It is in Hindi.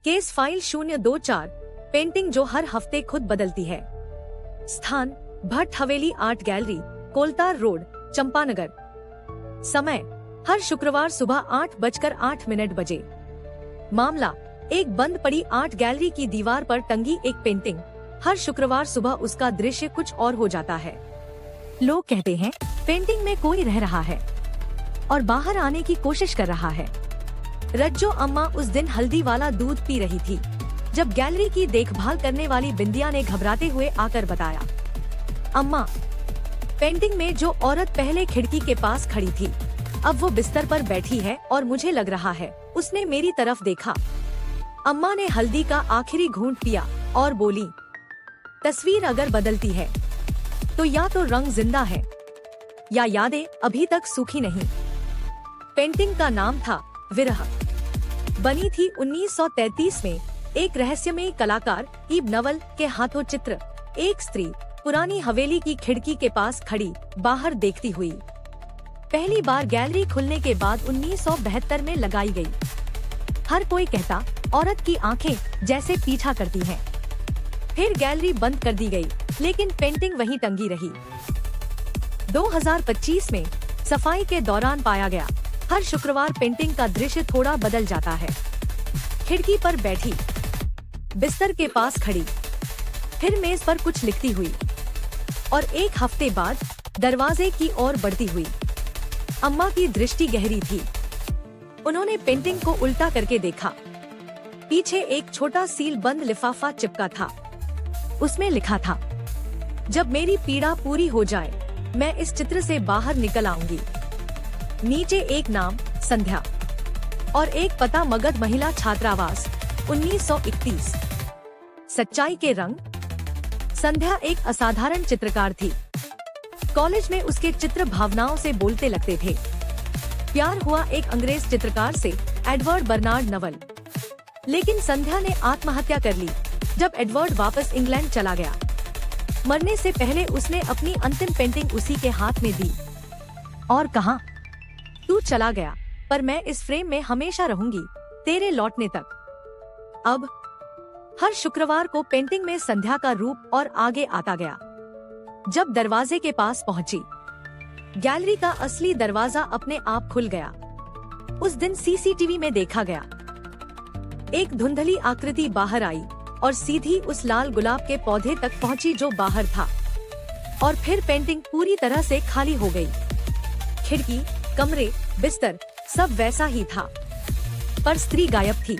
केस फाइल 024, पेंटिंग जो हर हफ्ते खुद बदलती है। स्थान भट्ट हवेली आर्ट गैलरी, कोलतार रोड, चंपानगर। समय हर शुक्रवार सुबह 8:08 बजे। मामला एक बंद पड़ी आर्ट गैलरी की दीवार पर टंगी एक पेंटिंग। हर शुक्रवार सुबह उसका दृश्य कुछ और हो जाता है। लोग कहते हैं पेंटिंग में कोई रह रहा है और बाहर आने की कोशिश कर रहा है। रज्जो अम्मा उस दिन हल्दी वाला दूध पी रही थी जब गैलरी की देखभाल करने वाली बिंदिया ने घबराते हुए आकर बताया, अम्मा, पेंटिंग में जो औरत पहले खिड़की के पास खड़ी थी अब वो बिस्तर पर बैठी है और मुझे लग रहा है उसने मेरी तरफ देखा। अम्मा ने हल्दी का आखिरी घूंट पिया और बोली, तस्वीर अगर बदलती है तो या तो रंग जिंदा है या यादें अभी तक सूखी नहीं। पेंटिंग का नाम था विरह। बनी थी 1933 में एक रहस्यमयी कलाकार इब नवल के हाथों। चित्र एक स्त्री पुरानी हवेली की खिड़की के पास खड़ी बाहर देखती हुई। पहली बार गैलरी खुलने के बाद 1972 में लगाई गई। हर कोई कहता औरत की आंखें जैसे पीछा करती हैं। फिर गैलरी बंद कर दी गई, लेकिन पेंटिंग वहीं टंगी रही। 2025 में सफाई के दौरान पाया गया, हर शुक्रवार पेंटिंग का दृश्य थोड़ा बदल जाता है। खिड़की पर बैठी, बिस्तर के पास खड़ी, फिर मेज पर कुछ लिखती हुई और एक हफ्ते बाद दरवाजे की ओर बढ़ती हुई। अम्मा की दृष्टि गहरी थी। उन्होंने पेंटिंग को उल्टा करके देखा। पीछे एक छोटा सील बंद लिफाफा चिपका था। उसमें लिखा था, जब मेरी पीड़ा पूरी हो जाए मैं इस चित्र से बाहर निकल आऊंगी। नीचे एक नाम संध्या और एक पता, मगध महिला छात्रावास, 1931। सच्चाई के रंग। संध्या एक असाधारण चित्रकार थी। कॉलेज में उसके चित्र भावनाओं से बोलते लगते थे। प्यार हुआ एक अंग्रेज चित्रकार से, एडवर्ड बर्नार्ड नवल। लेकिन संध्या ने आत्महत्या कर ली जब एडवर्ड वापस इंग्लैंड चला गया। मरने से पहले उसने अपनी अंतिम पेंटिंग उसी के हाथ में दी और कहा, तू चला गया पर मैं इस फ्रेम में हमेशा रहूंगी, तेरे लौटने तक। अब हर शुक्रवार को पेंटिंग में संध्या का रूप और आगे आता गया। जब दरवाजे के पास पहुंची, गैलरी का असली दरवाजा अपने आप खुल गया। उस दिन सीसीटीवी में देखा गया, एक धुंधली आकृति बाहर आई और सीधी उस लाल गुलाब के पौधे तक पहुंची जो बाहर था। और फिर पेंटिंग पूरी तरह से खाली हो गई। खिड़की, कमरे, बिस्तर सब वैसा ही था, पर स्त्री गायब थी।